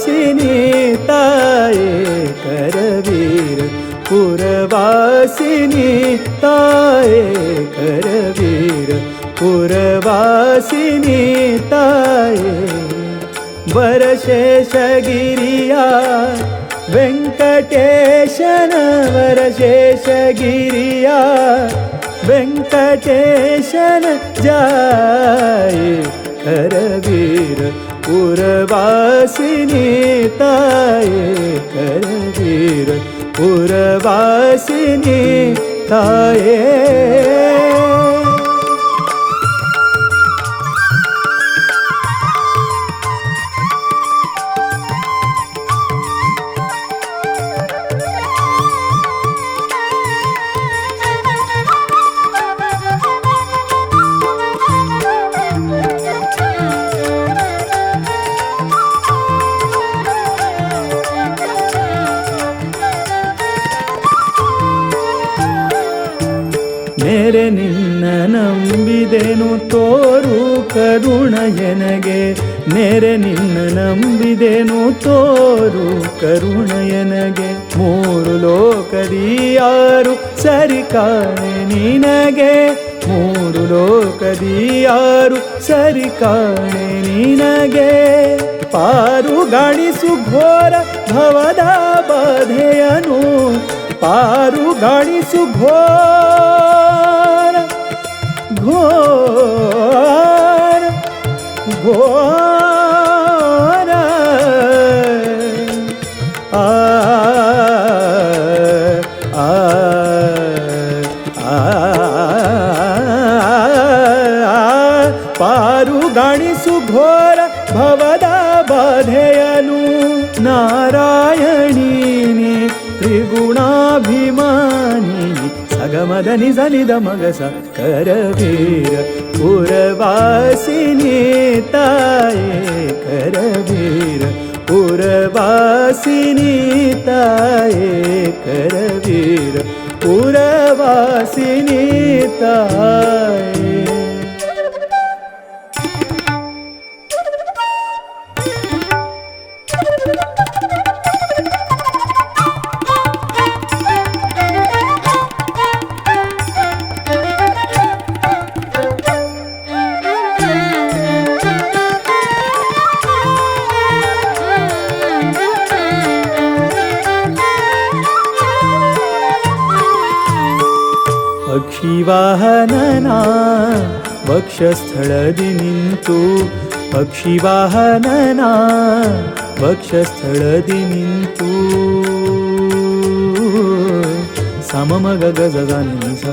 पुरवासिनी ताये करवीर पुरवासिनी ताये करवीर पुरवासिनी ताये वरशेषगिरिया वेंकटेशन वरशेषगिरिया वेंकटेशन जाये करवीर पुरवासिनी ताये करवीर पुरवासिनी ताये ಮೇರೆ ನಿನ್ನ ನಂಬಿದೆನು ತೋರು ಕರುಣಯನಗೆ ಮೇರೆ ನಿನ್ನ ನಂಬಿದೆನು ತೋರು ಕರುಣಯನಗೆ ಮೂರು ಲೋಕದಿ ಯಾರು ಸರಿ ಕಾಣೆ ನಿನಗೆ ಮೂರು ಲೋಕದಿ ಯಾರು ಸರಿ ಕಾಣೆ ನಿನಗೆ ಪಾರು ಗಾಣಿಸು ಘೋರ ಭವದ ಬಾಧೆಯನು ಪಾರು ಗಾಣಿಸು ಘೋರ ಘೋರ ಘೋರ ಆ ಆ ಪಾರು ಗಾಣಿಸು ಘೋರ ಭವದ ಬಾಧೆಯನು ನಾರಾಯಣೀನಿ ತ್ರಿಗುಣಾಭಿಮಾನಿ ಸಗಮದನಿ ಸನಿದ ಮಗಸ ಕರವೀರ ಪುರವಾಸಿನಿ ತಾಯೇ ಕರವೀರ ಪುರವಾಸಿನಿ ತಾಯೇ ಕರವೀರ ಪುರವಾಸಿನಿ ತಾಯೇ ಪಕ್ಷಿವಾಹನನಾ ವಕ್ಷಸ್ಥಳದಿ ನಿಂತು ಪಕ್ಷಿವಾಹನನಾ ವಕ್ಷಸ್ಥಳದಿ ನಿಂತು ಸಮಮಗ ಗದ ನಿಸ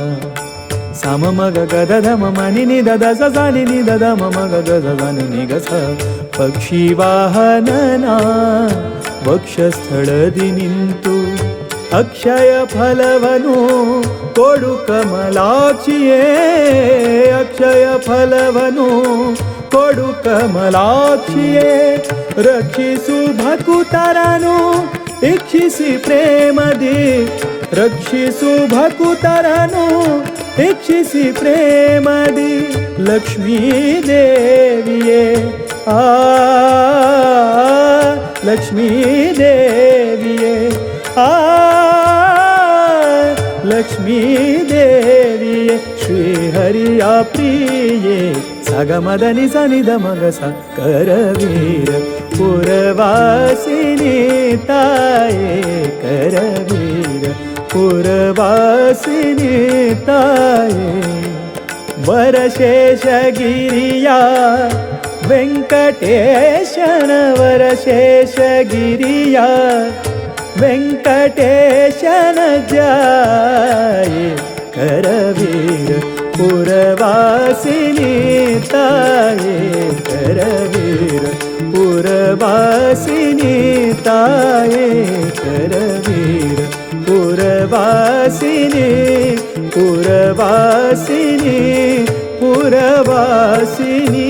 ಸಮಮಗ ಗದ ಮಮ ನಿನಿ ದದ ಸನಿ ನಿ ದದ ಮಮ ಗದ ನಿ ಗಸ ಪಕ್ಷಿವಾಹನನಾ ವಕ್ಷಸ್ಥಳದಿ ನಿಂತು ಅಕ್ಷಯ ಫಲವನು ಕೊಡು ಕಮಲಾಕ್ಷಿಯೇ ಅಕ್ಷಯ ಫಲವನು ಕೊಡು ಕಮಲಾಕ್ಷಿಯೇ ರಕ್ಷಿಸು ಭಕುತರನು ಇಚ್ಛಿಸಿ ಪ್ರೇಮದಿ ರಕ್ಷಿಸು ಭಕುತರನು ಇಚ್ಛಿಸಿ ಪ್ರೇಮದಿ ಲಕ್ಷ್ಮೀ ದೇವಿಯೇ ಆ ಲಕ್ಷ್ಮೀ ದೇವಿಯೇ ಆ ಲಕ್ಷ್ಮೀ ದೇವಿಯೇ ಶ್ರೀಹರಿಯ ಪ್ರಿಯೇ ಸಗಮದನಿ ಸನಿದ ಮಗಸ ಕರವೀರ ಪುರವಾಸಿನಿ ತಾಯೇ ಕರವೀರ ಪುರವಾಸಿನಿ ತಾಯೇ ವರಶೇಷಗಿರಿಯ ವೆಂಕಟೇಶನ ವರಶೇಷಗಿರಿಯ ವೆಂಕಟೇಶನ ಜಾಯೇ ಕರವೀರ ಪುರವಾಸಿನಿ ತಾಯೇ ಕರವೀರ ಪುರವಾಸಿನಿ ತಾಯೇ ಕರವೀರ ಪುರವಾಸಿನಿ ಪುರವಾಸಿನಿ ಪುರವಾಸಿನಿ